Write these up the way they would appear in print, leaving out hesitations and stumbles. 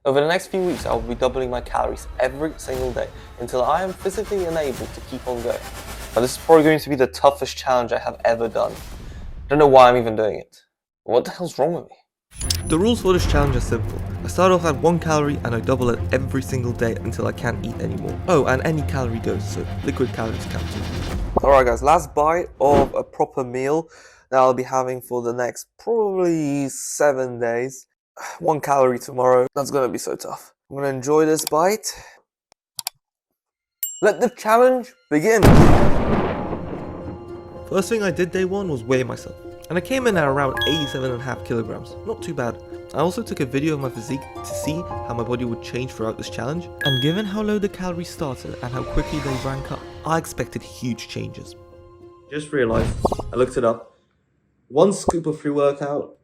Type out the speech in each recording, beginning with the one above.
Over the next few weeks, I will be doubling my calories every single day until I am physically unable to keep on going. Now, this is probably going to be the toughest challenge I have ever done. I don't know why I'm even doing it. What the hell's wrong with me? The rules for this challenge are simple. I start off at 1 calorie and I double it every single day until I can't eat anymore. Oh, and any calorie goes, so liquid calories count too. Alright guys, last bite of a proper meal that I'll be having for the next probably 7 days. 1 calorie tomorrow. That's gonna be so tough. I'm gonna enjoy this bite. Let the challenge begin! First thing I did day 1 was weigh myself. And I came in at around 87.5 kilograms, not too bad. I also took a video of my physique to see how my body would change throughout this challenge, and given how low the calories started and how quickly they rank up, I expected huge changes. Just realized, I looked it up, 1 scoop of pre-workout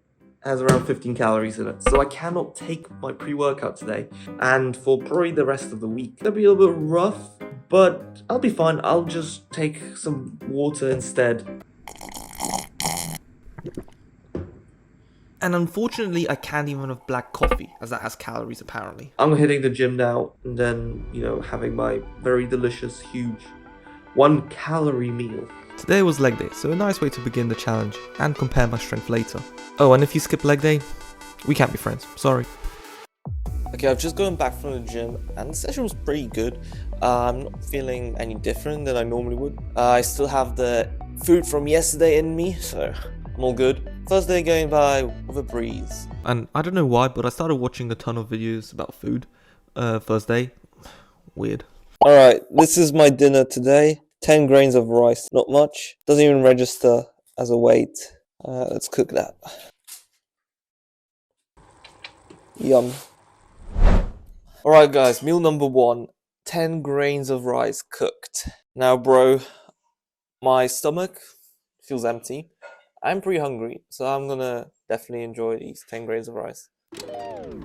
has around 15 calories in it, so I cannot take my pre-workout today, and for probably the rest of the week. It'll be a little bit rough, but I'll be fine. I'll just take some water instead. And unfortunately, I can't even have black coffee, as that has calories apparently. I'm hitting the gym now, and then, having my very delicious, huge 1 calorie meal. Today was leg day, so a nice way to begin the challenge, and compare my strength later. Oh, and if you skip leg day, we can't be friends, sorry. Okay, I've just gotten back from the gym, and the session was pretty good. I'm not feeling any different than I normally would. I still have the food from yesterday in me, so I'm all good. First day going by with a breeze. And I don't know why, but I started watching a ton of videos about food. First day, weird. Alright, this is my dinner today. 10 grains of rice, not much. Doesn't even register as a weight. Let's cook that. Yum. Alright guys, meal number 1. 10 grains of rice cooked. Now bro, my stomach feels empty. I'm pretty hungry, so I'm gonna definitely enjoy these 10 grains of rice.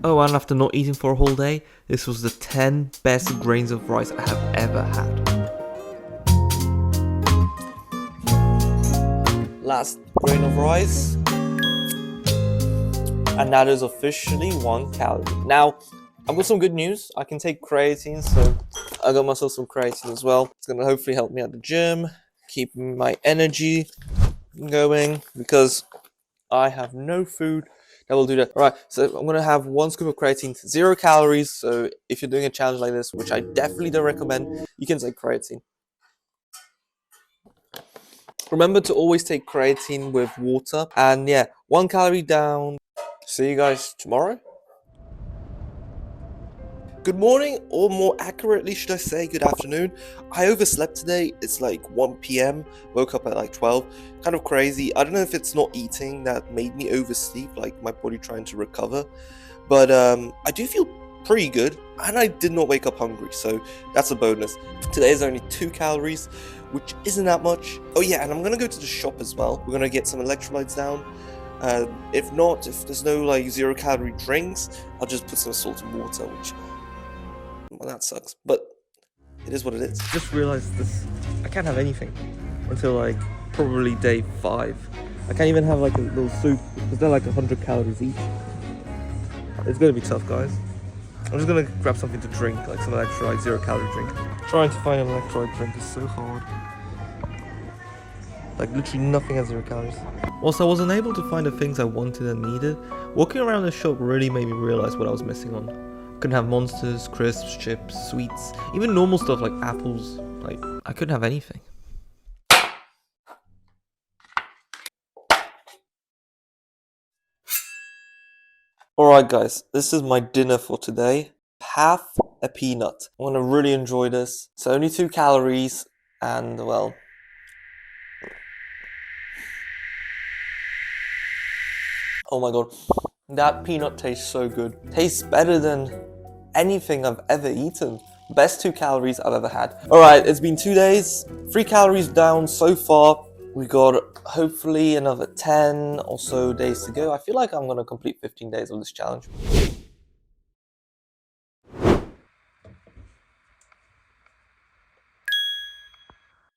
Oh, and after not eating for a whole day, this was the 10 best grains of rice I have ever had. Last grain of rice. And that is officially 1 calorie. Now, I've got some good news. I can take creatine, so I got myself some creatine as well. It's gonna hopefully help me at the gym, keep my energy going, because I have no food that will do that. Alright, so I'm gonna have 1 scoop of creatine, 0 calories, so if you're doing a challenge like this, which I definitely don't recommend, you can take creatine. Remember to always take creatine with water, and yeah, 1 calorie down. See you guys tomorrow. Good morning, or more accurately should I say good afternoon. I overslept today. It's like 1 p.m. Woke up at like 12. Kind of crazy. I don't know if it's not eating that made me oversleep, like my body trying to recover. But I do feel pretty good, and I did not wake up hungry, so that's a bonus. Today is only 2 calories, which isn't that much. Oh yeah, and I'm gonna go to the shop as well. We're gonna get some electrolytes down. If there's no like 0 calorie drinks, I'll just put some salt and water, which, well, that sucks, but it is what it is. Just realized this, I can't have anything until like probably day 5. I can't even have like a little soup because they're like 100 calories each. It's gonna be tough, guys. I'm just gonna grab something to drink, like some electrolyte 0 calorie drink. Trying to find an electrolyte drink is so hard. Like literally nothing has 0 calories. Whilst I wasn't able to find the things I wanted and needed, walking around the shop really made me realize what I was missing on. Couldn't have monsters, crisps, chips, sweets, even normal stuff like apples. Like, I couldn't have anything. Alright guys, this is my dinner for today. Half a peanut. I'm gonna really enjoy this. It's only 2 calories, and well, oh my god, that peanut tastes so good. Tastes better than anything I've ever eaten. Best 2 calories I've ever had. Alright, it's been 2 days, 3 calories down so far. We got hopefully another 10 or so days to go. I feel like I'm gonna complete 15 days of this challenge.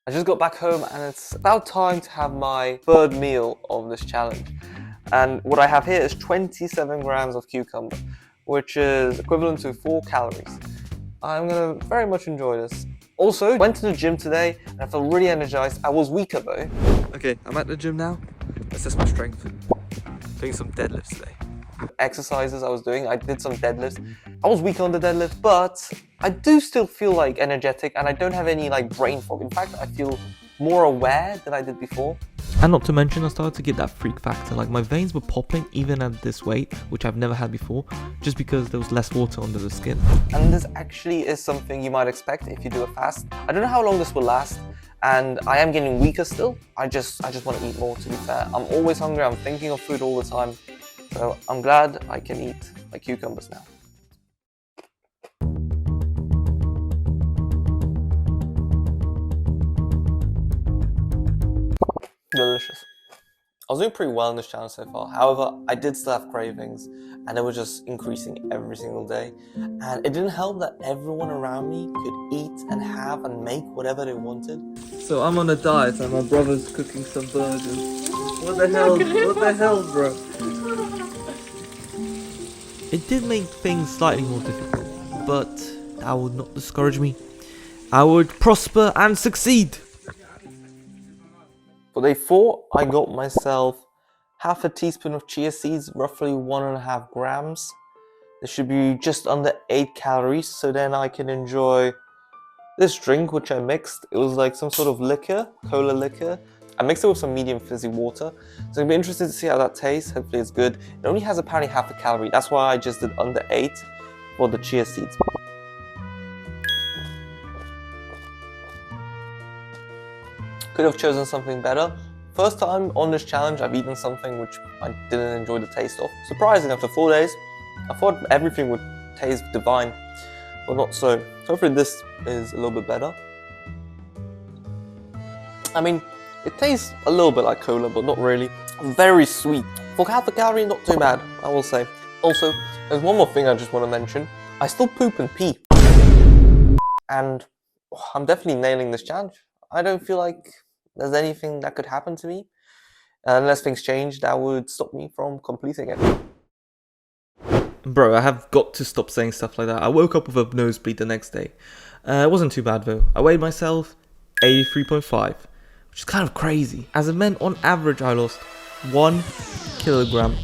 I just got back home and it's about time to have my 3rd meal of this challenge. And what I have here is 27 grams of cucumber. which is equivalent to 4 calories. I'm gonna very much enjoy this. Also, went to the gym today and I felt really energized. I was weaker though. Okay, I'm at the gym now. Let's test my strength. Doing some deadlifts today. Exercises I was doing, I did some deadlifts. I was weak on the deadlift, but I do still feel like energetic and I don't have any like brain fog. In fact, I feel more aware than I did before. And not to mention, I started to get that freak factor. Like my veins were popping even at this weight, which I've never had before, just because there was less water under the skin. And this actually is something you might expect if you do a fast. I don't know how long this will last, and I am getting weaker still. I just want to eat more, to be fair. I'm always hungry, I'm thinking of food all the time. So I'm glad I can eat my cucumbers now. Delicious. I was doing pretty well in this challenge so far. However, I did still have cravings and they were just increasing every single day. And it didn't help that everyone around me could eat and have and make whatever they wanted. So I'm on a diet and my brother's cooking some burgers. What the hell? What the hell, bro? It did make things slightly more difficult, but that would not discourage me. I would prosper and succeed. For day 4, I got myself half a teaspoon of chia seeds, roughly 1.5 grams. This should be just under 8 calories, so then I can enjoy this drink which I mixed. It was like some sort of liquor, cola liquor. I mixed it with some medium fizzy water, so I'm interested to see how that tastes. Hopefully it's good. It only has apparently half a calorie, that's why I just did under 8 for the chia seeds. Could have chosen something better. First time on this challenge, I've eaten something which I didn't enjoy the taste of. Surprising, after 4 days, I thought everything would taste divine, but not so. Hopefully this is a little bit better. I mean, it tastes a little bit like cola, but not really. Very sweet. For half a calorie, not too bad, I will say. Also, there's one more thing I just want to mention. I still poop and pee. And I'm definitely nailing this challenge. I don't feel like there's anything that could happen to me. Unless things change, that would stop me from completing it. Bro, I have got to stop saying stuff like that. I woke up with a nosebleed the next day. It wasn't too bad though. I weighed myself 83.5, which is kind of crazy. As a man, on average, I lost 1 kilogram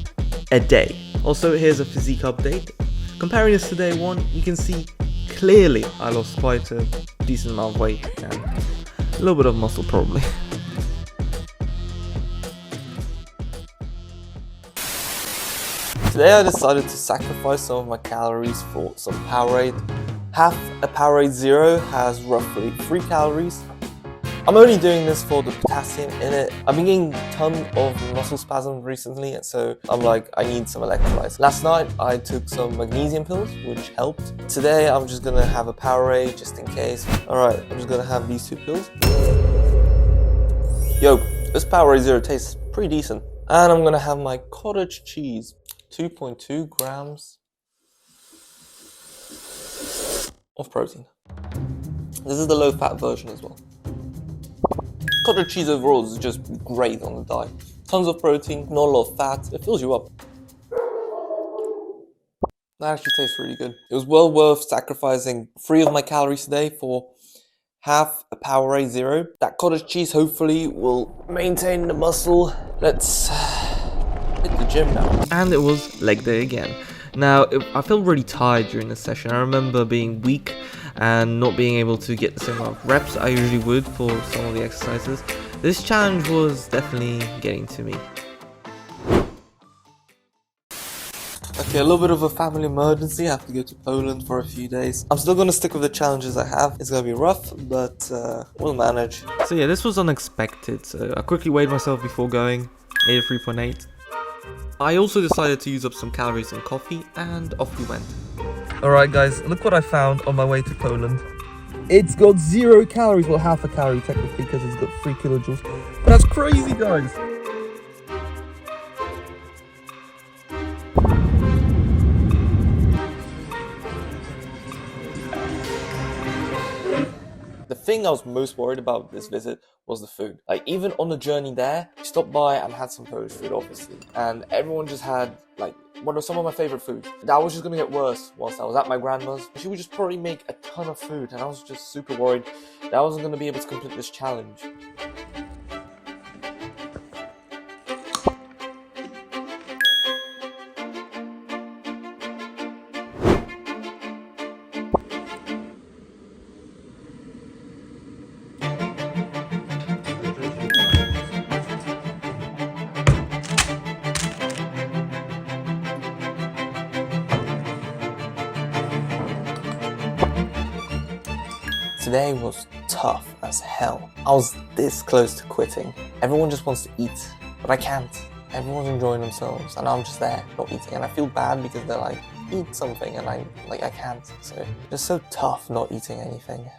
a day. Also, here's a physique update. Comparing this to day 1, you can see clearly I lost quite a decent amount of weight and a little bit of muscle probably. Today I decided to sacrifice some of my calories for some Powerade. Half a Powerade Zero has roughly 3 calories. I'm only doing this for the potassium in it. I've been getting a ton of muscle spasms recently, and so I'm like, I need some electrolytes. Last night I took some magnesium pills, which helped. Today I'm just gonna have a Powerade just in case. Alright, I'm just gonna have these 2 pills. Yo, this Powerade Zero tastes pretty decent. And I'm gonna have my cottage cheese. 2.2 grams of protein. This is the low-fat version as well. Cottage cheese overall is just great on the diet. Tons of protein, not a lot of fat, it fills you up. That actually tastes really good. It was well worth sacrificing 3 of my calories today for half a Powerade Zero. That cottage cheese hopefully will maintain the muscle. Let's hit the gym now. And it was leg day again. Now, I felt really tired during this session. I remember being weak and not being able to get the same amount of reps I usually would for some of the exercises. This challenge was definitely getting to me. Okay, a little bit of a family emergency. I have to go to Poland for a few days. I'm still going to stick with the challenges I have. It's going to be rough, but we'll manage. So yeah, this was unexpected. So I quickly weighed myself before going, 83.8. I also decided to use up some calories on coffee, and off we went. Alright guys, look what I found on my way to Poland. It's got 0 calories, well half a calorie technically because it's got 3 kilojoules. But that's crazy guys! The thing I was most worried about this visit was the food. Like, even on the journey there, we stopped by and had some Polish food, obviously. And everyone just had, like, some of my favorite foods. That was just gonna get worse whilst I was at my grandma's. She would just probably make a ton of food, and I was just super worried that I wasn't gonna be able to complete this challenge. Today was tough as hell. I was this close to quitting. Everyone just wants to eat, but I can't. Everyone's enjoying themselves, and I'm just there, not eating. And I feel bad because they're like, eat something, and I can't. So it's so tough not eating anything.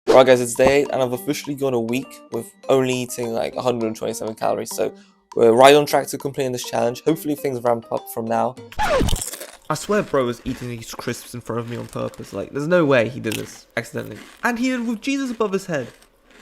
Right guys, it's day 8 and I've officially gone a week with only eating like 127 calories. So we're right on track to completing this challenge. Hopefully things ramp up from now. I swear bro was eating these crisps in front of me on purpose. Like, there's no way he did this accidentally. And he did it with Jesus above his head.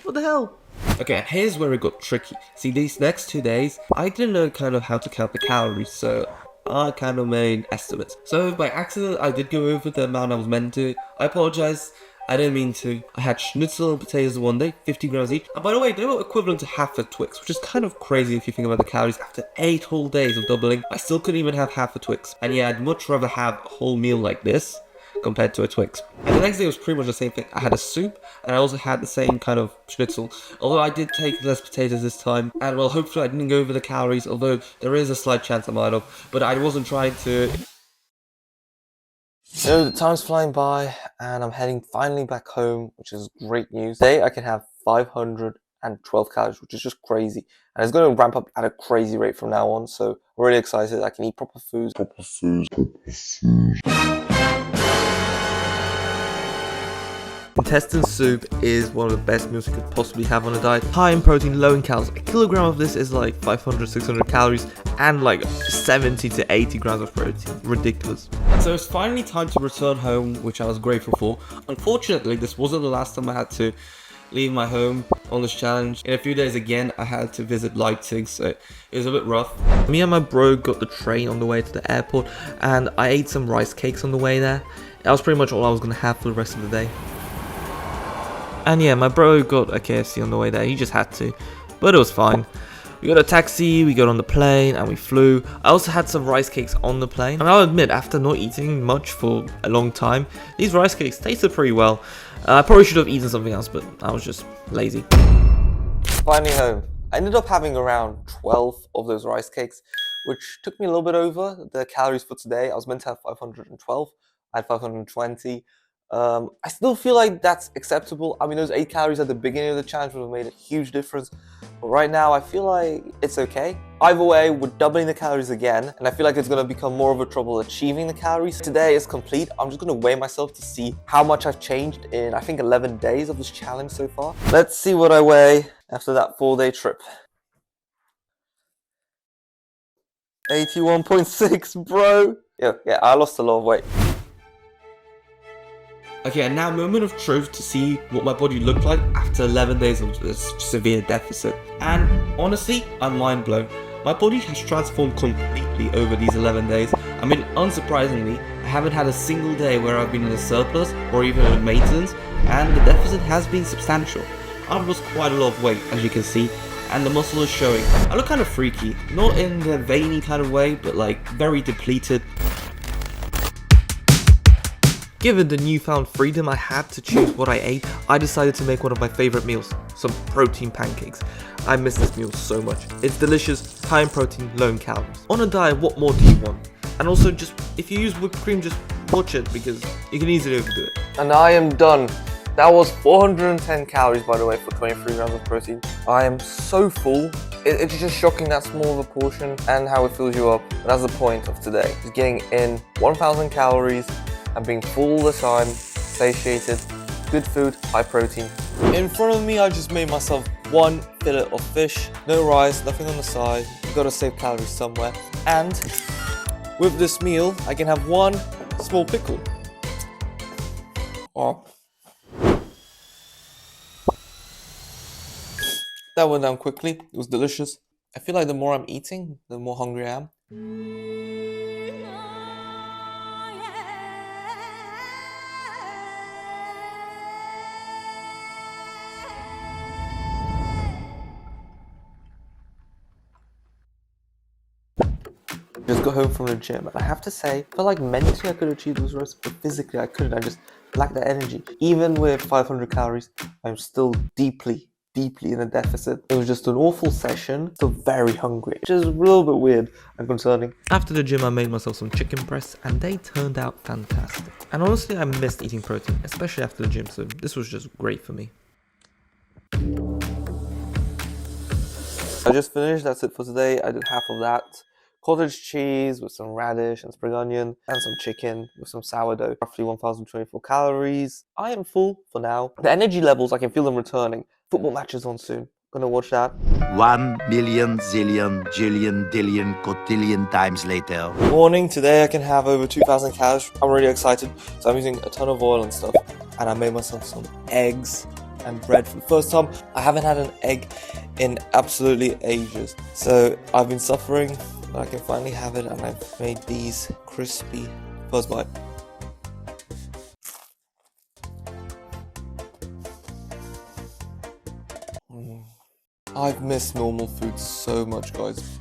What the hell? Okay, and here's where it got tricky. See, these next 2 days, I didn't know kind of how to count the calories, so I kind of made estimates. So by accident, I did go over the amount I was meant to. I apologize. I didn't mean to. I had schnitzel and potatoes one day, 50 grams each. And by the way, they were equivalent to half a Twix, which is kind of crazy if you think about the calories. After 8 whole days of doubling, I still couldn't even have half a Twix. And yeah, I'd much rather have a whole meal like this compared to a Twix. And the next day was pretty much the same thing. I had a soup, and I also had the same kind of schnitzel. Although I did take less potatoes this time. And well, hopefully I didn't go over the calories, although there is a slight chance I might have. But I wasn't trying to... So the time's flying by, and I'm heading finally back home, which is great news. Today I can have 512 calories, which is just crazy. And it's going to ramp up at a crazy rate from now on, so I'm really excited. I can eat proper foods. Intestine soup is one of the best meals you could possibly have on a diet. High in protein, low in calories. A kilogram of this is like 500, 600 calories and like 70 to 80 grams of protein. Ridiculous. So it's finally time to return home, which I was grateful for. Unfortunately, this wasn't the last time I had to leave my home on this challenge. In a few days again, I had to visit Leipzig, so it was a bit rough. Me and my bro got the train on the way to the airport, and I ate some rice cakes on the way there. That was pretty much all I was going to have for the rest of the day. And yeah, my bro got a KFC on the way there, he just had to, but it was fine. We got a taxi, we got on the plane, and we flew. I also had some rice cakes on the plane, and I'll admit, after not eating much for a long time, these rice cakes tasted pretty well. I probably should have eaten something else, but I was just lazy. Finally home. I ended up having around 12 of those rice cakes, which took me a little bit over the calories for today. I was meant to have 512, I had 520. I still feel like that's acceptable. I mean, those 8 calories at the beginning of the challenge would have made a huge difference. But right now, I feel like it's okay. Either way, we're doubling the calories again, and I feel like it's going to become more of a trouble achieving the calories. Today is complete. I'm just going to weigh myself to see how much I've changed in, I think, 11 days of this challenge so far. Let's see what I weigh after that 4-day trip. 81.6, bro. Yeah, I lost a lot of weight. Okay, and now moment of truth to see what my body looked like after 11 days of this severe deficit. And honestly, I'm mind blown. My body has transformed completely over these 11 days. I mean, unsurprisingly, I haven't had a single day where I've been in a surplus or even in maintenance, and the deficit has been substantial. I've lost quite a lot of weight, as you can see, and the muscle is showing. I look kind of freaky, not in the veiny kind of way, but like very depleted. Given the newfound freedom I had to choose what I ate, I decided to make one of my favorite meals, some protein pancakes. I miss this meal so much. It's delicious, high in protein, low in calories. On a diet, what more do you want? And also, just if you use whipped cream, just watch it because you can easily overdo it. And I am done. That was 410 calories, by the way, for 23 grams of protein. I am so full. It's just shocking that small of a portion and how it fills you up. But that's the point of today. Just getting in 1,000 calories and being full all the time, satiated, good food, high protein. In front of me, I just made myself one fillet of fish, no rice, nothing on the side. You gotta save calories somewhere. And with this meal, I can have one small pickle. Oh. That went down quickly. It was delicious. I feel like the more I'm eating, the more hungry I am. Just got home from the gym, and I have to say, I feel like mentally I could achieve those reps, but physically I couldn't. I just lacked that energy. Even with 500 calories, I'm still deeply in a deficit. It was just an awful session, still very hungry, which is a little bit weird and concerning. After the gym, I made myself some chicken breasts, and they turned out fantastic. And honestly, I missed eating protein, especially after the gym, so this was just great for me. I just finished, that's it for today. I did half of that. Cottage cheese with some radish and spring onion, and some chicken with some sourdough. Roughly 1024 calories. I am full for now. The energy levels, I can feel them returning. Football matches on soon. Gonna watch that. 1 million, zillion, jillion, dillion, cotillion times later. Morning, today I can have over 2,000 calories. I'm really excited. So I'm using a ton of oil and stuff. And I made myself some eggs and bread for the first time. I haven't had an egg in absolutely ages. So I've been suffering, but I can finally have it, and I've made these crispy. First bite. I've missed normal food so much, guys.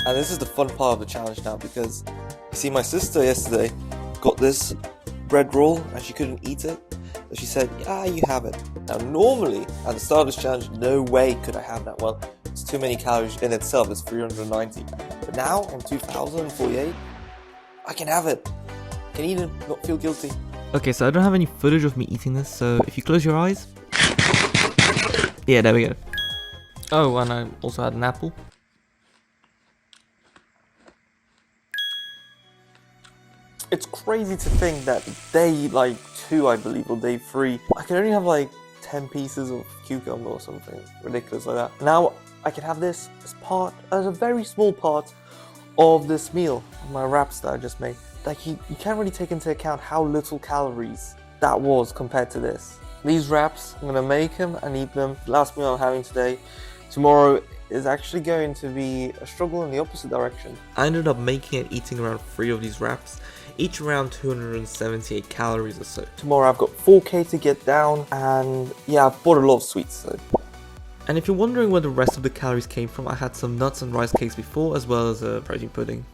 And this is the fun part of the challenge now, because you see, my sister yesterday got this bread roll and she couldn't eat it. So she said, yeah, you have it. Now normally at the start of this challenge, no way could I have that. Well, it's too many calories in itself, it's 390. But now I'm 2,048, I can have it. I can eat it, not feel guilty. Okay, so I don't have any footage of me eating this, so if you close your eyes... Yeah, there we go. Oh, and I also had an apple. It's crazy to think that day 2, I believe, or day 3, I can only have 10 pieces of cucumber or something ridiculous like that. Now I can have this as a very small part of this meal, my wraps that I just made. You can't really take into account how little calories that was compared to this. These wraps, I'm gonna make them and eat them. Last meal I'm having today. Tomorrow is actually going to be a struggle in the opposite direction. I ended up making and eating around 3 of these wraps, each around 278 calories or so. Tomorrow I've got 4K to get down, and yeah, I've bought a lot of sweets. So. And if you're wondering where the rest of the calories came from, I had some nuts and rice cakes before, as well as a protein pudding.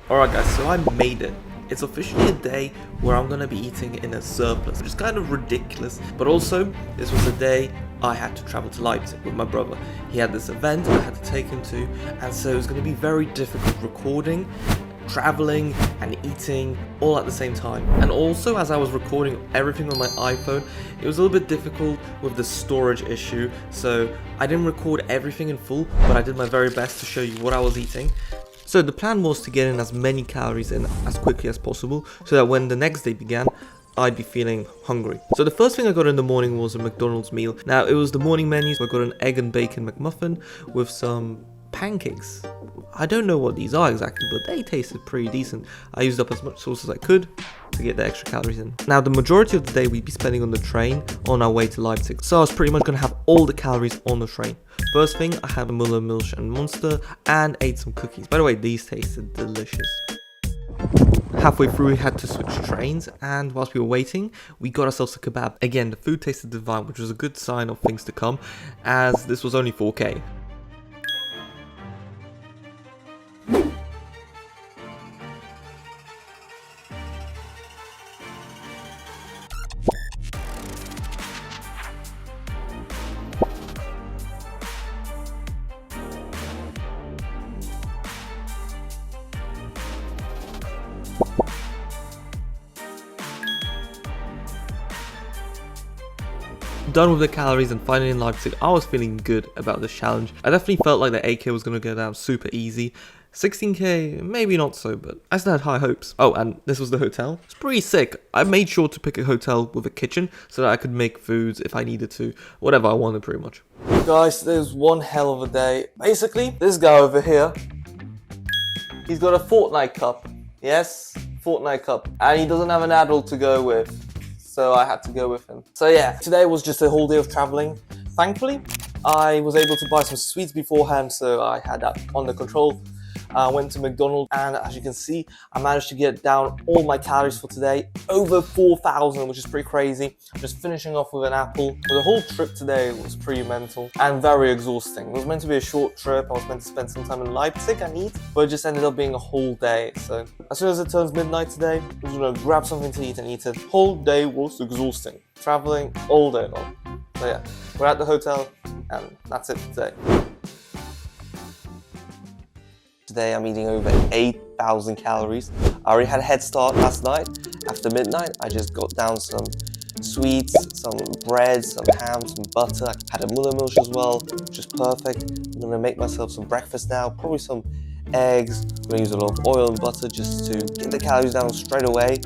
Alright guys, so I made it. It's officially a day where I'm gonna be eating in a surplus, which is kind of ridiculous, but also this was a day I had to travel to Leipzig with my brother. He had this event I had to take him to, and so it was gonna be very difficult recording, traveling and eating all at the same time. And also, as I was recording everything on my iPhone, it was a little bit difficult with the storage issue, so I didn't record everything in full, but I did my very best to show you what I was eating. So the plan was to get in as many calories in as quickly as possible, so that when the next day began, I'd be feeling hungry. So the first thing I got in the morning was a McDonald's meal. Now it was the morning menu, so I got an egg and bacon McMuffin with some pancakes. I don't know what these are exactly, but they tasted pretty decent. I used up as much sauce as I could to get the extra calories in. Now the majority of the day we'd be spending on the train on our way to Leipzig, so I was pretty much going to have all the calories on the train. First thing, I had a Muller Milch and Monster and ate some cookies. By the way, these tasted delicious. Halfway through we had to switch trains, and whilst we were waiting, we got ourselves a kebab. Again, the food tasted divine, which was a good sign of things to come, as this was only 4K. Done with the calories and finally in Leipzig, I was feeling good about this challenge. I definitely felt like the 8K was going to go down super easy. 16K, maybe not so, but I still had high hopes. Oh, and this was the hotel. It's pretty sick. I made sure to pick a hotel with a kitchen so that I could make foods if I needed to, whatever I wanted pretty much. Guys, there's one hell of a day. Basically, this guy over here, he's got a Fortnite cup. Yes, Fortnite cup. And he doesn't have an adult to go with. So I had to go with him. So yeah, today was just a whole day of traveling. Thankfully, I was able to buy some sweets beforehand, so I had that under control. I went to McDonald's, and as you can see, I managed to get down all my calories for today, over 4,000, which is pretty crazy. I'm just finishing off with an apple. The whole trip today was pretty mental and very exhausting. It was meant to be a short trip. I was meant to spend some time in Leipzig and eat, but it just ended up being a whole day. So as soon as it turns midnight today, I'm just gonna grab something to eat and eat it. Whole day was exhausting. Traveling all day long. So yeah, we're at the hotel, and that's it for today. Today I'm eating over 8,000 calories. I already had a head start last night. After midnight, I just got down some sweets, some bread, some ham, some butter. I had a Müllermilch as well, which is perfect. I'm gonna make myself some breakfast now, probably some eggs. I'm gonna use a lot of oil and butter just to get the calories down straight away.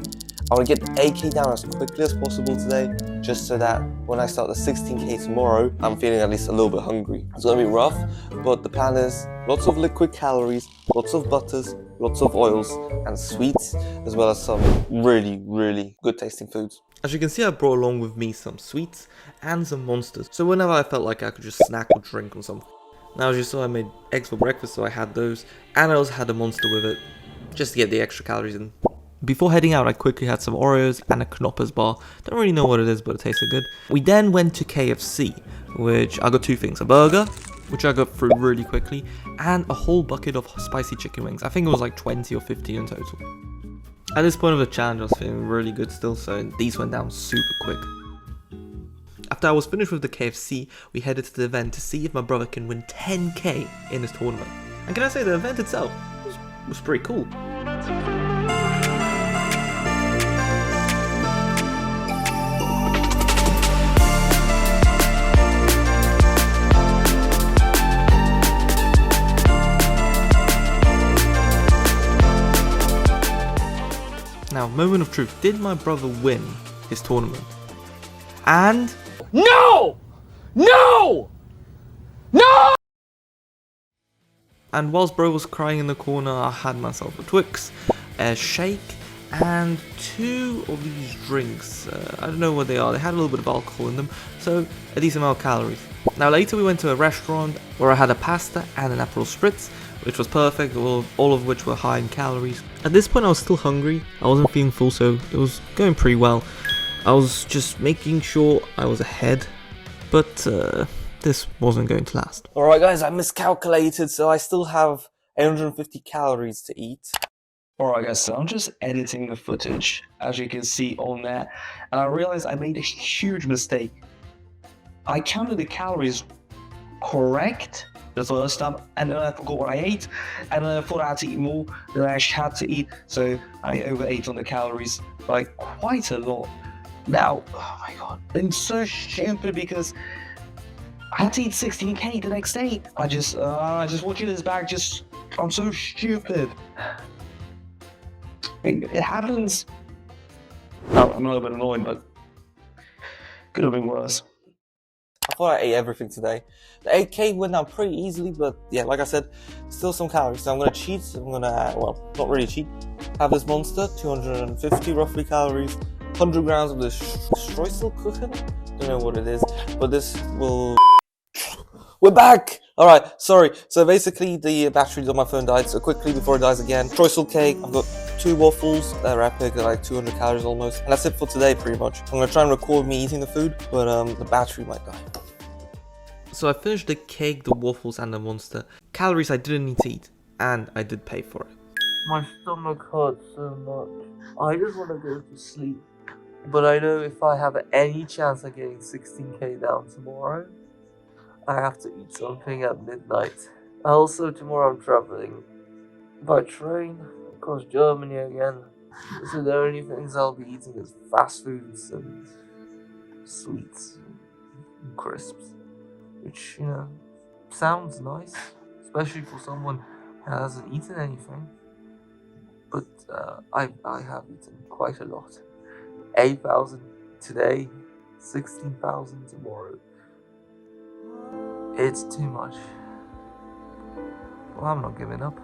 I want to get the 8K down as quickly as possible today, just so that when I start the 16K tomorrow, I'm feeling at least a little bit hungry. It's going to be rough, but the plan is lots of liquid calories, lots of butters, lots of oils, and sweets, as well as some really, really good tasting foods. As you can see, I brought along with me some sweets and some monsters, so whenever I felt like I could just snack or drink on something. Now, as you saw, I made eggs for breakfast, so I had those, and I also had a monster with it, just to get the extra calories in. Before heading out, I quickly had some Oreos and a Knoppers bar. Don't really know what it is, but it tasted good. We then went to KFC, which I got two things. A burger, which I got through really quickly, and a whole bucket of spicy chicken wings. I think it was like 20 or 50 in total. At this point of the challenge, I was feeling really good still, so these went down super quick. After I was finished with the KFC, we headed to the event to see if my brother can win 10K in this tournament. And can I say, the event itself was pretty cool. Now, moment of truth, did my brother win his tournament? And... No! No! No! And whilst bro was crying in the corner, I had myself a Twix, a shake, and two of these drinks. I don't know what they are, they had a little bit of alcohol in them, so a decent amount of calories. Now later we went to a restaurant where I had a pasta and an Aperol Spritz, which was perfect, all of which were high in calories. At this point I was still hungry, I wasn't feeling full, so it was going pretty well. I was just making sure I was ahead, but this wasn't going to last. Alright guys, I miscalculated, so I still have 850 calories to eat. Alright guys, so I'm just editing the footage, as you can see on there, and I realized I made a huge mistake. I counted the calories correct the first time, and then I forgot what I ate, and then I thought I had to eat more than I actually had to eat, so I overate on the calories by quite a lot. Now, oh my god, I'm so stupid because I had to eat 16K the next day. I just watching this back, I'm so stupid. It happens. Oh, I'm a little bit annoyed, but could have been worse. I thought I ate everything today. The 8K went down pretty easily, but yeah, like I said, still some calories. So I'm gonna cheat. I'm gonna, well, not really cheat. Have this monster, 250 roughly calories, 100 grams of this Streuselkuchen. Don't know what it is, but this will. We're back! Alright, sorry. So basically the battery on my phone died, so quickly before it dies again. Streusel cake, I've got 2 waffles, they're epic, they're like 200 calories almost. And that's it for today pretty much. I'm gonna try and record me eating the food, but the battery might die. So I finished the cake, the waffles and the monster. Calories I didn't need to eat, and I did pay for it. My stomach hurts so much. I just want to go to sleep. But I know if I have any chance of getting 16K down tomorrow, I have to eat something at midnight. Also, tomorrow I'm traveling by train across Germany again. So the only things I'll be eating is fast foods and sweets and crisps. Which, you know, sounds nice, especially for someone who hasn't eaten anything. But I have eaten quite a lot. 8,000 today, 16,000 tomorrow. It's too much. Well, I'm not giving up.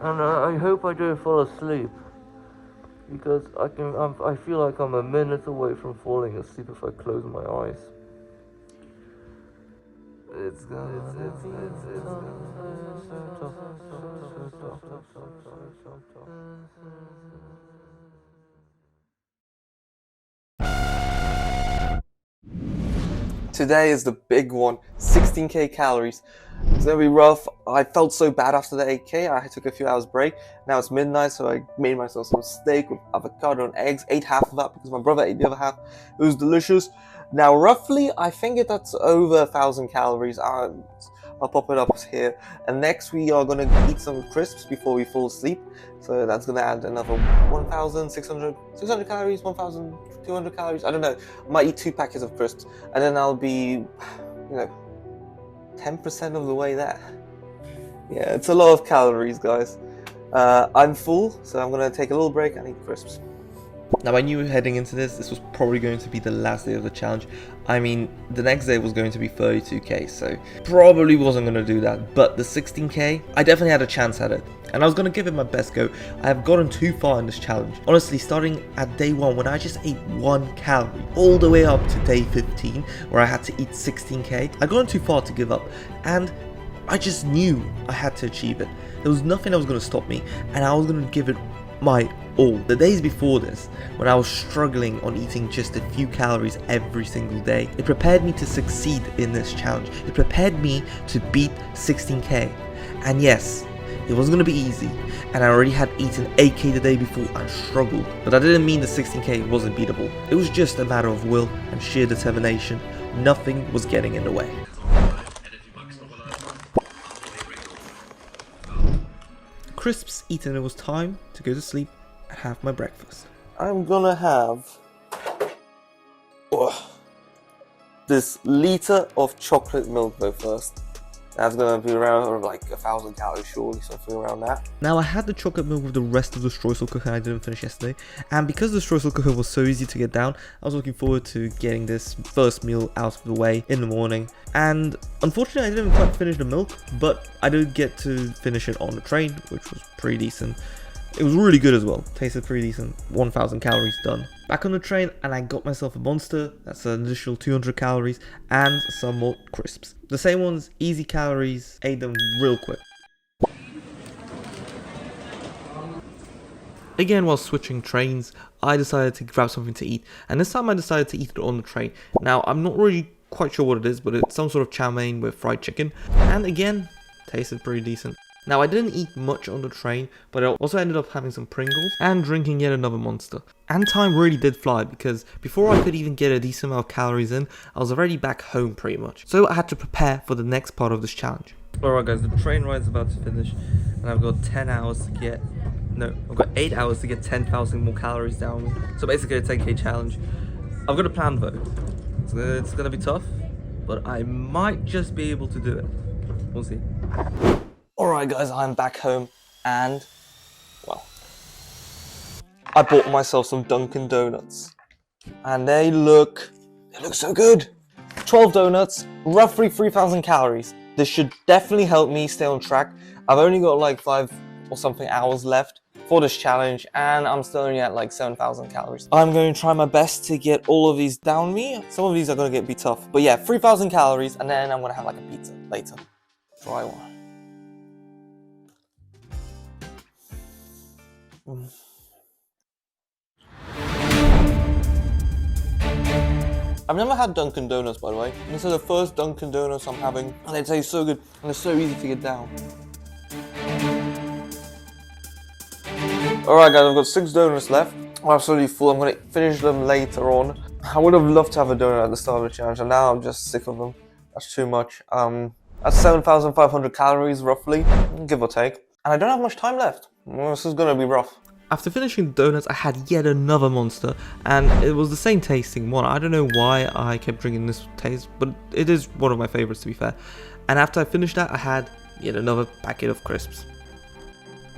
And I hope I don't fall asleep. Because I feel like I'm a minute away from falling asleep if I close my eyes. It's gonna Today is the big one, 16k calories. It's gonna be rough. I felt so bad after the 8k. I took a few hours break. Now it's midnight, so I made myself some steak with avocado and eggs. Ate half of that because my brother ate the other half. It was delicious. Now roughly, I think that's over 1,000 calories. I'll pop it up here. And next we are gonna eat some crisps before we fall asleep. So that's gonna add another 1,600 calories, 1,200 calories. I don't know. I might eat 2 packets of crisps, and then I'll be, 10% of the way there. Yeah, it's a lot of calories, guys. I'm full, so I'm gonna take a little break and eat crisps. Now I knew heading into this was probably going to be the last day of the challenge. I mean, the next day was going to be 32k, so probably wasn't going to do that. But the 16k, I definitely had a chance at it, and I was going to give it my best go. I have gotten too far in this challenge. Honestly, starting at day 1 when I just ate 1 calorie, all the way up to day 15 where I had to eat 16k, I got too far to give up, and I just knew I had to achieve it. There was nothing that was going to stop me, and I was going to give it my all. The days before this, when I was struggling on eating just a few calories every single day, it prepared me to succeed in this challenge. It prepared me to beat 16k. And yes, it wasn't going to be easy, and I already had eaten 8k the day before and struggled, but that didn't mean the 16k wasn't beatable. It was just a matter of will and sheer determination. Nothing was getting in the way. Crisps eaten, it was time to go to sleep and have my breakfast. I'm gonna have this liter of chocolate milk though first. That's gonna be around like 1,000 calories surely, something around that. Now I had the chocolate milk with the rest of the streusel cooker I didn't finish yesterday, and because the streusel cooker was so easy to get down, I was looking forward to getting this first meal out of the way in the morning. And unfortunately I didn't quite finish the milk, but I did get to finish it on the train, which was pretty decent. It was really good as well, tasted pretty decent. 1,000 calories done. Back on the train, and I got myself a monster, that's an additional 200 calories, and some more crisps. The same ones, easy calories, ate them real quick. Again, while switching trains, I decided to grab something to eat, and this time I decided to eat it on the train. Now, I'm not really quite sure what it is, but it's some sort of chow mein with fried chicken, and again, tasted pretty decent. Now I didn't eat much on the train, but I also ended up having some Pringles and drinking yet another monster. And time really did fly, because before I could even get a decent amount of calories in, I was already back home pretty much. So I had to prepare for the next part of this challenge. Alright guys, the train ride's about to finish, and I've got 10 hours to get... No, I've got 8 hours to get 10,000 more calories down me. So basically a 10k challenge. I've got a plan though. It's gonna be tough, but I might just be able to do it. We'll see. Alright guys, I'm back home, and, well, I bought myself some Dunkin' Donuts, and they look so good. 12 donuts, roughly 3,000 calories. This should definitely help me stay on track. I've only got like 5 or something hours left for this challenge, and I'm still only at like 7,000 calories. I'm going to try my best to get all of these down me. Some of these are going to be tough, but yeah, 3,000 calories, and then I'm going to have like a pizza later. Try one. I've never had Dunkin' Donuts, by the way. This is the first Dunkin' Donuts I'm having, and they taste so good, and they're so easy to get down. Alright guys, I've got 6 donuts left. I'm absolutely full. I'm going to finish them later on. I would have loved to have a donut at the start of the challenge, and now I'm just sick of them. That's too much. That's 7,500 calories, roughly, give or take. And I don't have much time left. This is going to be rough. After finishing the donuts, I had yet another monster, and it was the same tasting one. I don't know why I kept drinking this taste, but it is one of my favorites to be fair. And after I finished that, I had yet another packet of crisps.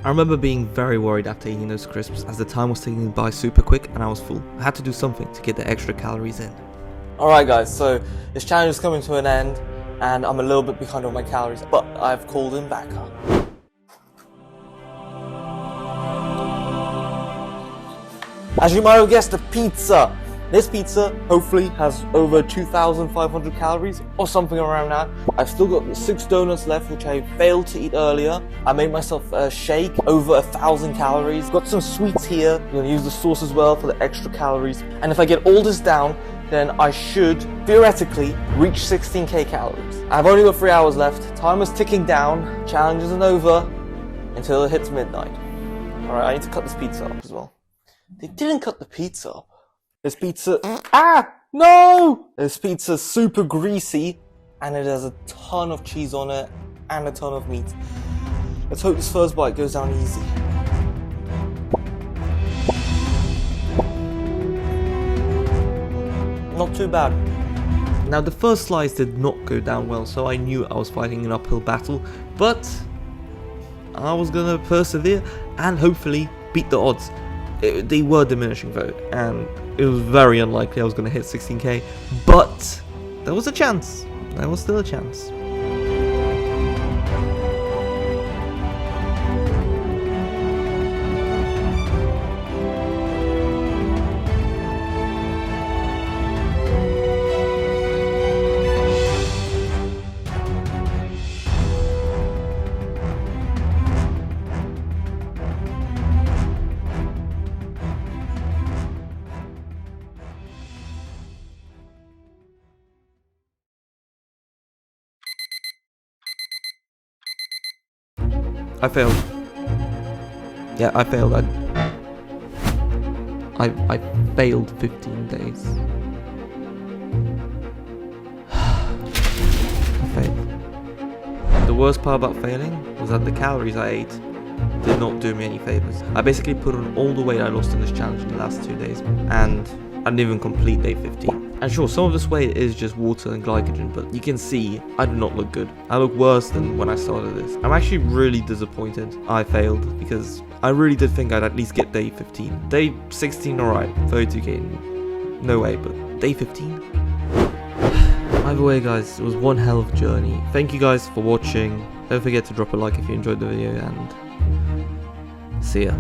I remember being very worried after eating those crisps, as the time was ticking by super quick and I was full. I had to do something to get the extra calories in. Alright guys, so this challenge is coming to an end, and I'm a little bit behind on my calories, but I've called in backup. As you might have guessed, the pizza. This pizza hopefully has over 2,500 calories or something around that. I've still got 6 donuts left, which I failed to eat earlier. I made myself a shake, over 1,000 calories. Got some sweets here. I'm gonna use the sauce as well for the extra calories. And if I get all this down, then I should theoretically reach 16k calories. I've only got 3 hours left. Time is ticking down. Challenge isn't over until it hits midnight. Alright, I need to cut this pizza up as well. They didn't cut the pizza up. This pizza, no! This pizza's super greasy and it has a ton of cheese on it and a ton of meat. Let's hope this first bite goes down easy. Not too bad. Now the first slice did not go down well, so I knew I was fighting an uphill battle, but I was gonna persevere and hopefully beat the odds. They were diminishing though, and it was very unlikely I was gonna hit 16k, but there was a chance. There was still a chance. I failed. Yeah, I failed. I failed 15 days. I failed. The worst part about failing was that the calories I ate did not do me any favors. I basically put on all the weight I lost in this challenge in the last 2 days, and I didn't even complete day 15. And sure, some of this weight is just water and glycogen, but you can see I do not look good. I look worse than when I started this. I'm actually really disappointed I failed, because I really did think I'd at least get day 15. Day 16, alright, 32k, no way, but day 15? Either way guys, it was one hell of a journey. Thank you guys for watching. Don't forget to drop a like if you enjoyed the video, and see ya.